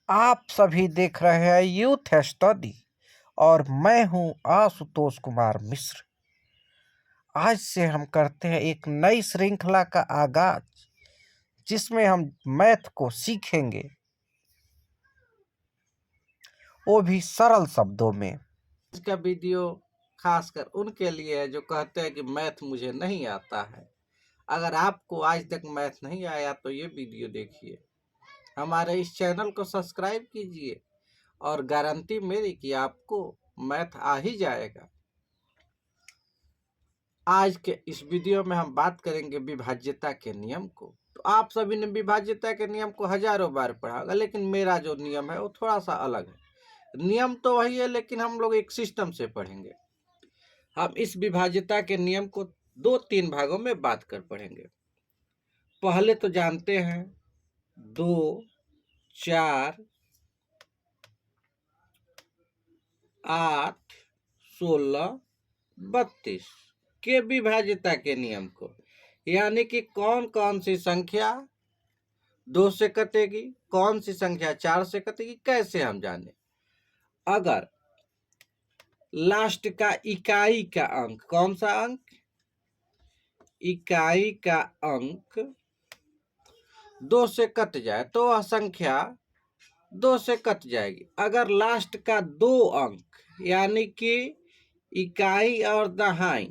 आप सभी देख रहे हैं यूथ स्टडी और मैं हूं आशुतोष कुमार मिश्र। आज से हम करते हैं एक नई श्रृंखला का आगाज, जिसमें हम मैथ को सीखेंगे, वो भी सरल शब्दों में। इसका वीडियो खासकर उनके लिए है जो कहते हैं कि मैथ मुझे नहीं आता है। अगर आपको आज तक मैथ नहीं आया तो ये वीडियो देखिए, हमारे इस चैनल को सब्सक्राइब कीजिए और गारंटी मेरी कि आपको मैथ आ ही जाएगा। आज के इस वीडियो में हम बात करेंगे विभाज्यता के नियम को। तो आप सभी ने विभाज्यता के नियम को हजारों बार पढ़ा होगा, लेकिन मेरा जो नियम है वो थोड़ा सा अलग है। नियम तो वही है, लेकिन हम लोग एक सिस्टम से पढ़ेंगे। हम इस विभाज्यता के नियम को 2-3 भागों में बात कर पढ़ेंगे। पहले तो जानते हैं 2, 4, 8, 16, 32 के विभाज्यता के नियम को, यानी कि कौन कौन सी संख्या 2 से कटेगी, कौन सी संख्या 4 से कटेगी, कैसे हम जाने। अगर लास्ट का इकाई का अंक, कौन सा अंक, इकाई का अंक 2 से कट जाए तो वह संख्या 2 से कट जाएगी। अगर लास्ट का 2 अंक यानी कि इकाई और दहाई,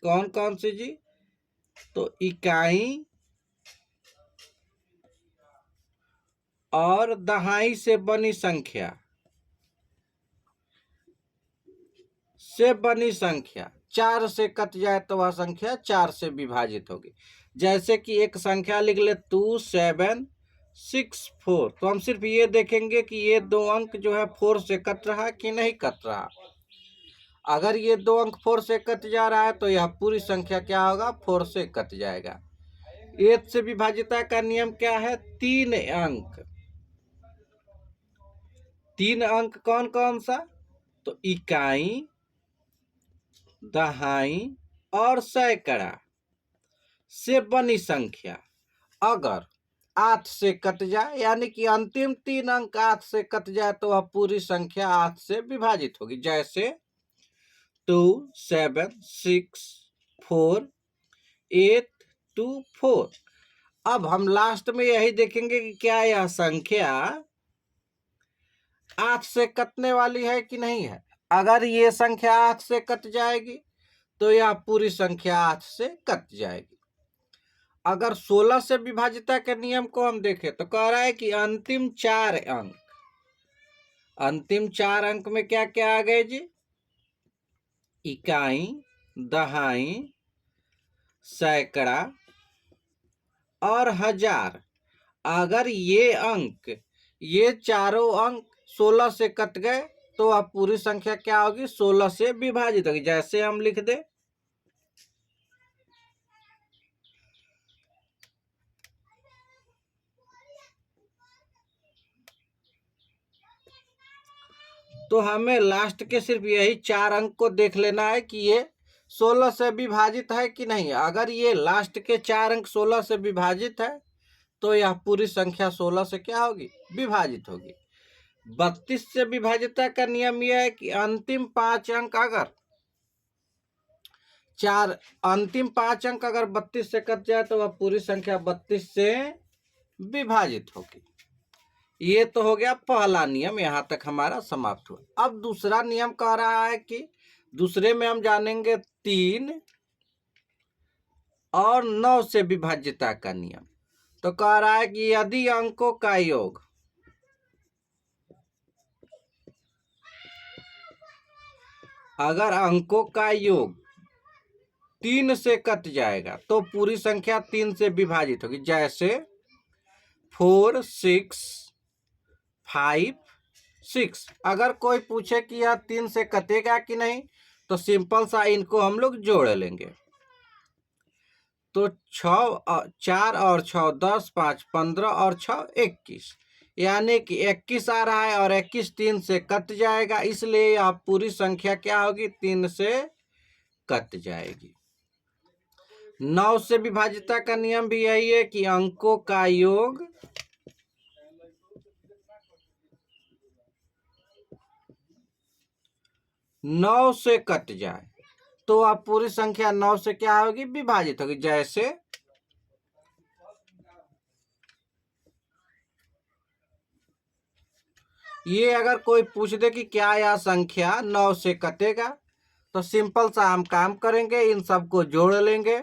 कौन कौन सी जी, तो इकाई और दहाई से बनी संख्या, से बनी संख्या 4 से कट जाए तो वह संख्या 4 से विभाजित होगी। जैसे कि एक संख्या लिख ले 2, 7, 6, 4, तो हम सिर्फ ये देखेंगे कि ये 2 अंक जो है 4 से कट रहा कि नहीं कट रहा। अगर ये 2 अंक 4 से कट जा रहा है तो यह पूरी संख्या क्या होगा, 4 से कट जाएगा। 8 से विभाज्यता का नियम क्या है, 3 अंक। 3 अंक कौन कौन सा, तो इकाई, दहाई और सैकड़ा से बनी संख्या अगर 8 से कट जाए, यानी कि अंतिम 3 अंक 8 से कट जाए तो वह पूरी संख्या 8 से विभाजित होगी। जैसे 2, 7, 6, 4, 8, 2, 4। अब हम लास्ट में यही देखेंगे कि क्या यह संख्या 8 से कटने वाली है कि नहीं है। अगर ये संख्या 8 से कट जाएगी तो यह पूरी संख्या 8 से कट जाएगी। अगर 16 से विभाज्यता के नियम को हम देखें तो कह रहा है कि अंतिम 4 अंक, अंतिम 4 अंक में क्या क्या आ गए जी, इकाई, दहाई, सैकड़ा और हजार। अगर ये अंक, ये चारों अंक 16 से कट गए तो वह पूरी संख्या क्या होगी, 16 से विभाजित होगी। जैसे हम लिख दे तो हमें लास्ट के सिर्फ यही 4 अंक को देख लेना है कि ये 16 से विभाजित है कि नहीं। अगर ये लास्ट के 4 अंक 16 से विभाजित है तो यह पूरी संख्या 16 से क्या होगी, विभाजित होगी। 32 से विभाज्यता का नियम यह है कि अंतिम 5 अंक अगर अंतिम 5 अंक अगर 32 से कट जाए तो वह पूरी संख्या 32 से विभाजित होगी। ये तो हो गया पहला नियम, यहां तक हमारा समाप्त हुआ। अब दूसरा नियम कह रहा है कि दूसरे में हम जानेंगे 3 और 9 से विभाज्यता का नियम। तो कह रहा है कि यदि अंकों का योग अगर अंकों का योग 3 से कट जाएगा तो पूरी संख्या 3 से विभाजित होगी। जैसे 4, 6, 5, 6। अगर कोई पूछे कि यह 3 से कटेगा कि नहीं तो सिंपल सा इनको हम लोग जोड़ लेंगे। तो 4 और 6 10, 5 15 और 6 21, यानी कि 21 आ रहा है और 21 3 से कट जाएगा, इसलिए यह पूरी संख्या क्या होगी, 3 से कट जाएगी। 9 से विभाज्यता का नियम भी यही है कि अंकों का योग नौ से कट जाए तो अब पूरी संख्या 9 से क्या होगी, विभाजित होगी। जैसे ये अगर कोई पूछ दे कि क्या यह संख्या 9 से कटेगा, तो सिंपल सा हम काम करेंगे, इन सबको जोड़ लेंगे।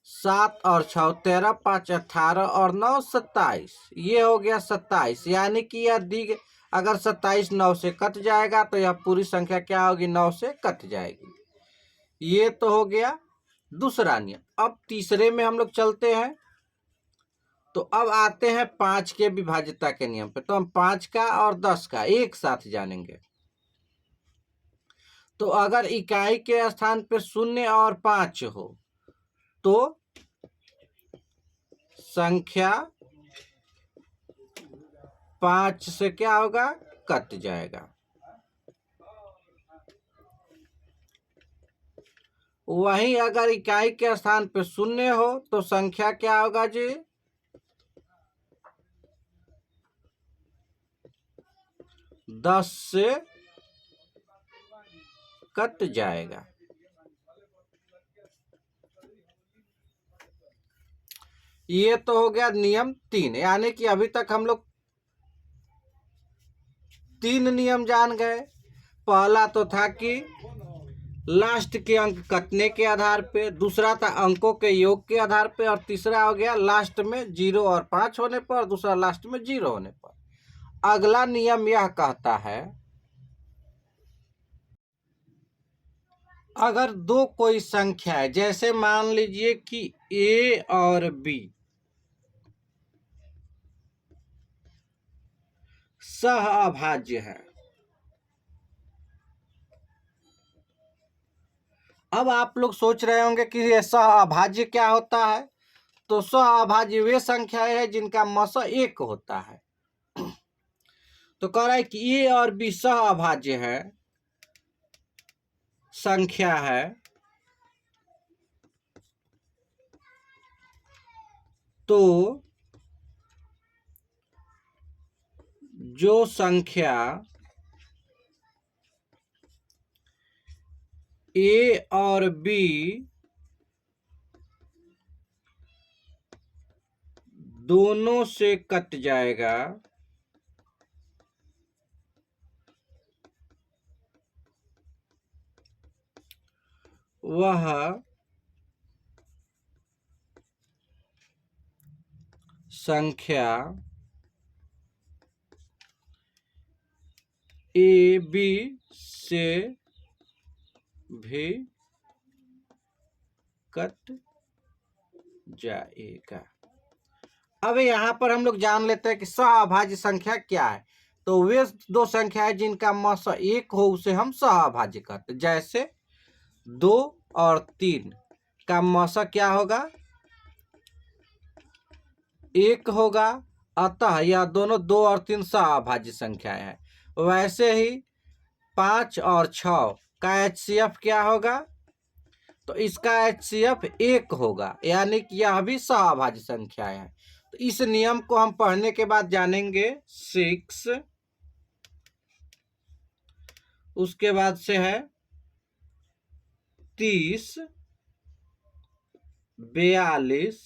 7 और 6 13, 5 18 और 9 27, ये हो गया 27। यानी कि यह अगर 27 9 से कट जाएगा तो यह पूरी संख्या क्या होगी, 9 से कट जाएगी। ये तो हो गया दूसरा नियम। अब तीसरे में हम लोग चलते हैं। तो अब आते हैं 5 के विभाज्यता के नियम पे। तो हम 5 का और 10 का एक साथ जानेंगे। तो अगर इकाई के स्थान पे 0 और 5 हो तो संख्या 5 से क्या होगा, कट जाएगा। वहीं अगर इकाई के स्थान पे 0 हो तो संख्या क्या होगा जी, 10 से कट जाएगा। ये तो हो गया नियम 3। यानी कि अभी तक हम लोग 3 नियम जान गए। पहला तो था कि लास्ट के अंक कटने के आधार पे, दूसरा था अंकों के योग के आधार पे, और तीसरा हो गया लास्ट में 0 और 5 होने पर, और दूसरा लास्ट में 0 होने पर। अगला नियम यह कहता है, अगर दो कोई संख्या है, जैसे मान लीजिए कि A और B सह अभाज्य है। अब आप लोग सोच रहे होंगे कि ये सह अभाज्य क्या होता है। तो सह अभाज्य वे संख्याएं हैं जिनका मसा 1 होता है। तो कह रहा है कि A और B सह अभाज्य है, संख्या है, तो जो संख्या A और B दोनों से कट जाएगा, वह संख्या A B से भी कट जाएगा। अब यहाँ पर हम लोग जान लेते हैं कि सहअभाज्य संख्या क्या है। तो वे दो संख्याएं जिनका मसा 1 हो उसे हम सहअभाज्य कहते हैं। जैसे 2 और 3 का मसा क्या होगा, 1 होगा, अतः यह दोनों 2 और 3 सहअभाज्य संख्याएं हैं। वैसे ही 5 और 6 का HCF क्या होगा, तो इसका HCF 1 होगा, यानी कि यह भी सहअभाज्य संख्याएं हैं। तो इस नियम को हम पढ़ने के बाद जानेंगे 6, उसके बाद से है 30, 42,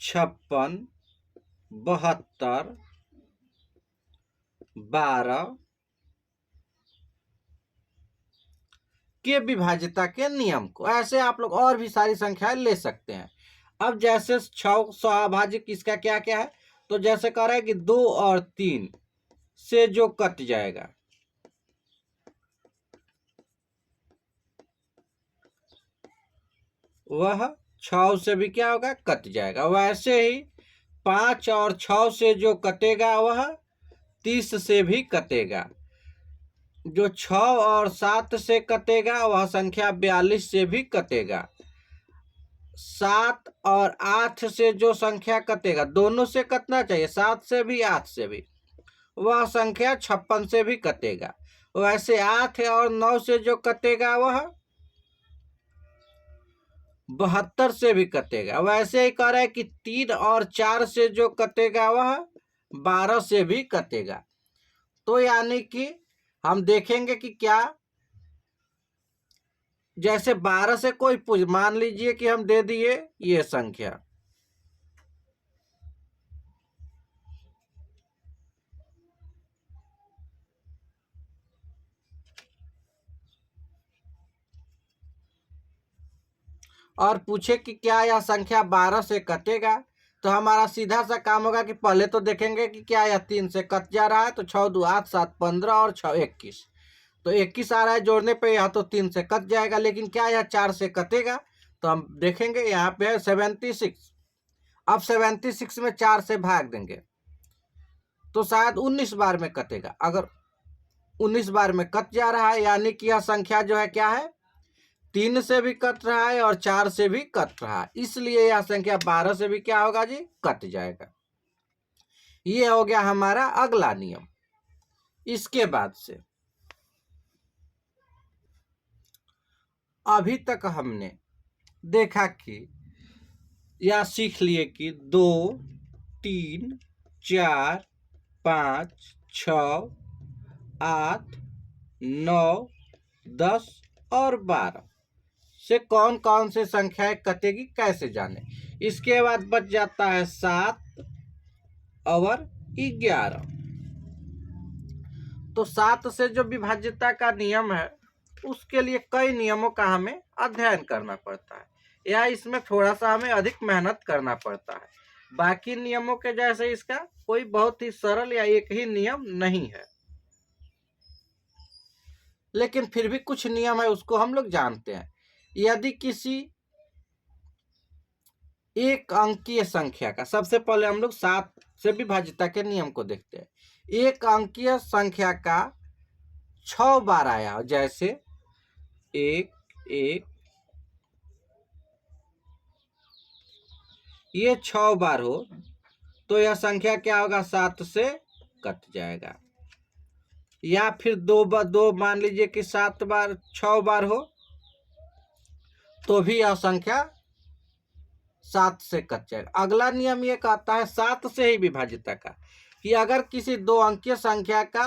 56, 72, 12 के विभाज्यता के नियम को। ऐसे आप लोग और भी सारी संख्याएं ले सकते हैं। अब जैसे 6 सहअभाज्य किसका क्या क्या है, तो जैसे कह रहा है कि 2 और 3 से जो कट जाएगा, वह 6 से भी क्या होगा, कट जाएगा। वैसे ही 5 और 6 से जो कटेगा वह 30 से भी कटेगा। जो 6 और 7 से कटेगा वह संख्या 42 से भी कटेगा। 7 और 8 से जो संख्या कटेगा, दोनों से कटना चाहिए, 7 से भी 8 से भी, वह संख्या 56 से भी कटेगा। वैसे 8 और 9 से जो कटेगा वह 72 से भी कटेगा। वैसे ही कह रहा है कि 3 और 4 से जो कटेगा वह 12 से भी कटेगा। तो यानी कि हम देखेंगे कि क्या, जैसे 12 से कोई पूछ, मान लीजिए कि हम दे दिए ये संख्या, और पूछे कि क्या यह संख्या 12 से कटेगा, तो हमारा सीधा सा काम होगा कि पहले तो देखेंगे कि क्या यह 3 से कट जा रहा है। तो 6 2 8 7 15 और 6 21, तो 21 आ रहा है जोड़ने पे, यह तो 3 से कट जाएगा। लेकिन क्या यह 4 से कटेगा, तो हम देखेंगे यहाँ पे है 76। अब 76 में 4 से भाग देंगे तो शायद 19 बार में कटेगा। अगर 19 बार में कट जा रहा है, यानी कि यह संख्या जो है क्या है, 3 से भी कट रहा है और 4 से भी कट रहा है, इसलिए यह संख्या 12 से भी क्या होगा जी, कट जाएगा। ये हो गया हमारा अगला नियम। इसके बाद से अभी तक हमने देखा कि या सीख लिए कि 2 3 4 5 6 8 9 10 और 12 से कौन कौन से संख्याएं कटेगी, कैसे जाने। इसके बाद बच जाता है 7 और 11। तो 7 से जो विभाज्यता का नियम है, उसके लिए कई नियमों का हमें अध्ययन करना पड़ता है, या इसमें थोड़ा सा हमें अधिक मेहनत करना पड़ता है। बाकी नियमों के जैसे इसका कोई बहुत ही सरल या एक ही नियम नहीं है, लेकिन फिर भी कुछ नियम है उसको हम लोग जानते हैं। यदि किसी एक अंकीय संख्या का, सबसे पहले हम लोग 7 से विभाज्यता के नियम को देखते हैं। एक अंकीय संख्या का 6 बार आया, जैसे 1 1, ये 6 बार हो तो यह संख्या क्या होगा, 7 से कट जाएगा। या फिर 2 मान लीजिए कि 7 बार 6 बार हो तो भी यह संख्या 7 से कट जाएगा। अगला नियम ये कहता है 7 से ही विभाज्यता का, कि अगर किसी 2 अंकीय संख्या का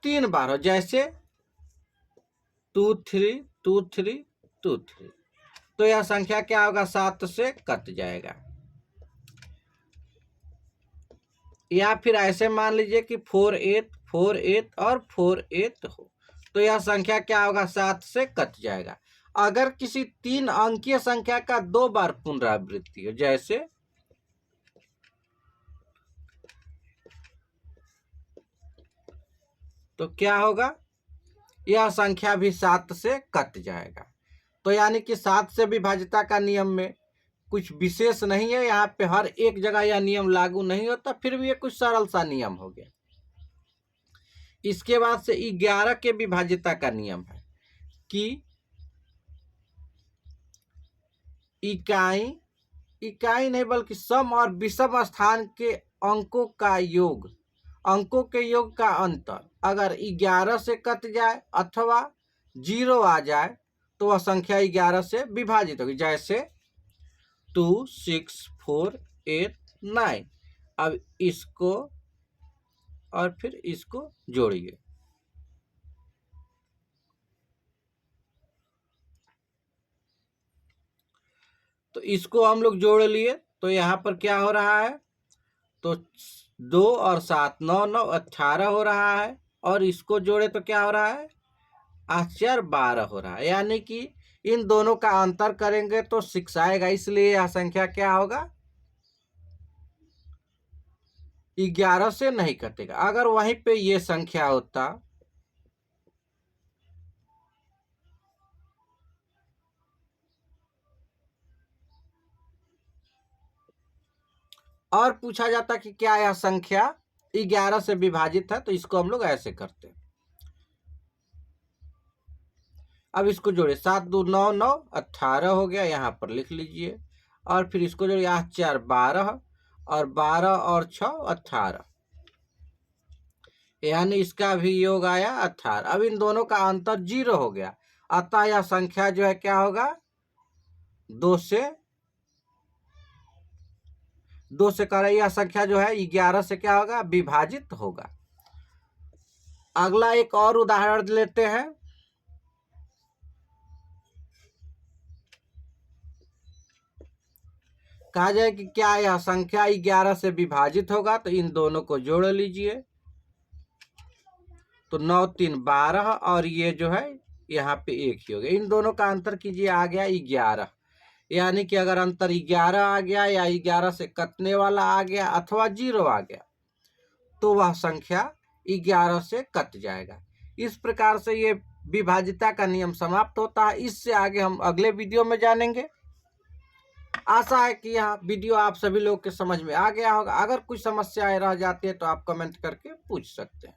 3 बार हो, जैसे 2 3 2 3 2 3, तो यह संख्या क्या होगा, 7 से कट जाएगा। या फिर ऐसे मान लीजिए कि 4 8 4 8 और 4 8 हो, तो यह संख्या क्या होगा, 7 से कट जाएगा। अगर किसी 3 अंकीय संख्या का 2 बार पुनरावृत्ति हो, जैसे तो क्या होगा, यह संख्या भी 7 से कट जाएगा। तो यानी कि 7 से विभाज्यता का नियम में कुछ विशेष नहीं है, यहाँ पे हर एक जगह यह नियम लागू नहीं होता, फिर भी ये कुछ सरल सा नियम हो गया। इसके बाद से 11 के विभाज्यता का नियम है कि इकाई नहीं बल्कि सम और विषम स्थान के अंकों का योग, अंकों के योग का अंतर अगर 11 से कट जाए अथवा 0 आ जाए तो वह संख्या 11 से विभाजित होगी, जैसे 2 6 4 8 9। अब इसको और फिर इसको जोड़िए, तो इसको हम लोग जोड़ लिए तो यहाँ पर क्या हो रहा है, तो 2 और 7 9 9 18 हो रहा है, और इसको जोड़े तो क्या हो रहा है, 8 4 12 हो रहा है। यानी कि इन दोनों का अंतर करेंगे तो 6 आएगा, इसलिए यह संख्या क्या होगा, 11 से नहीं कटेगा। अगर वहीं पे ये संख्या होता और पूछा जाता कि क्या यह संख्या 11 से विभाजित है, तो इसको हम लोग ऐसे करते हैं। अब इसको जोड़े, 7 2 9 9 18 हो गया, यहाँ पर लिख लीजिए, और फिर इसको जोड़िए, 8 4 12 और 12 और 6 18, यानी इसका भी योग आया 18। अब इन दोनों का अंतर 0 हो गया, अतः यह संख्या जो है क्या होगा, 2 से कर यह संख्या जो है 11 से क्या होगा, विभाजित होगा। अगला एक और उदाहरण लेते हैं। कहा जाए कि क्या यह संख्या 11 से विभाजित होगा, तो इन दोनों को जोड़ लीजिए, तो 9 3 12 और ये जो है यहाँ पे 1 ही हो गया। इन दोनों का अंतर कीजिए, आ गया 11। यानी कि अगर अंतर 11 आ गया या 11 से कटने वाला आ गया अथवा 0 आ गया तो वह संख्या 11 से कट जाएगा। इस प्रकार से ये विभाजिता का नियम समाप्त होता है। इससे आगे हम अगले वीडियो में जानेंगे। आशा है कि यह वीडियो आप सभी लोग के समझ में आ गया होगा। अगर कुछ समस्याएं रह जाती है तो आप कमेंट करके पूछ सकते हैं।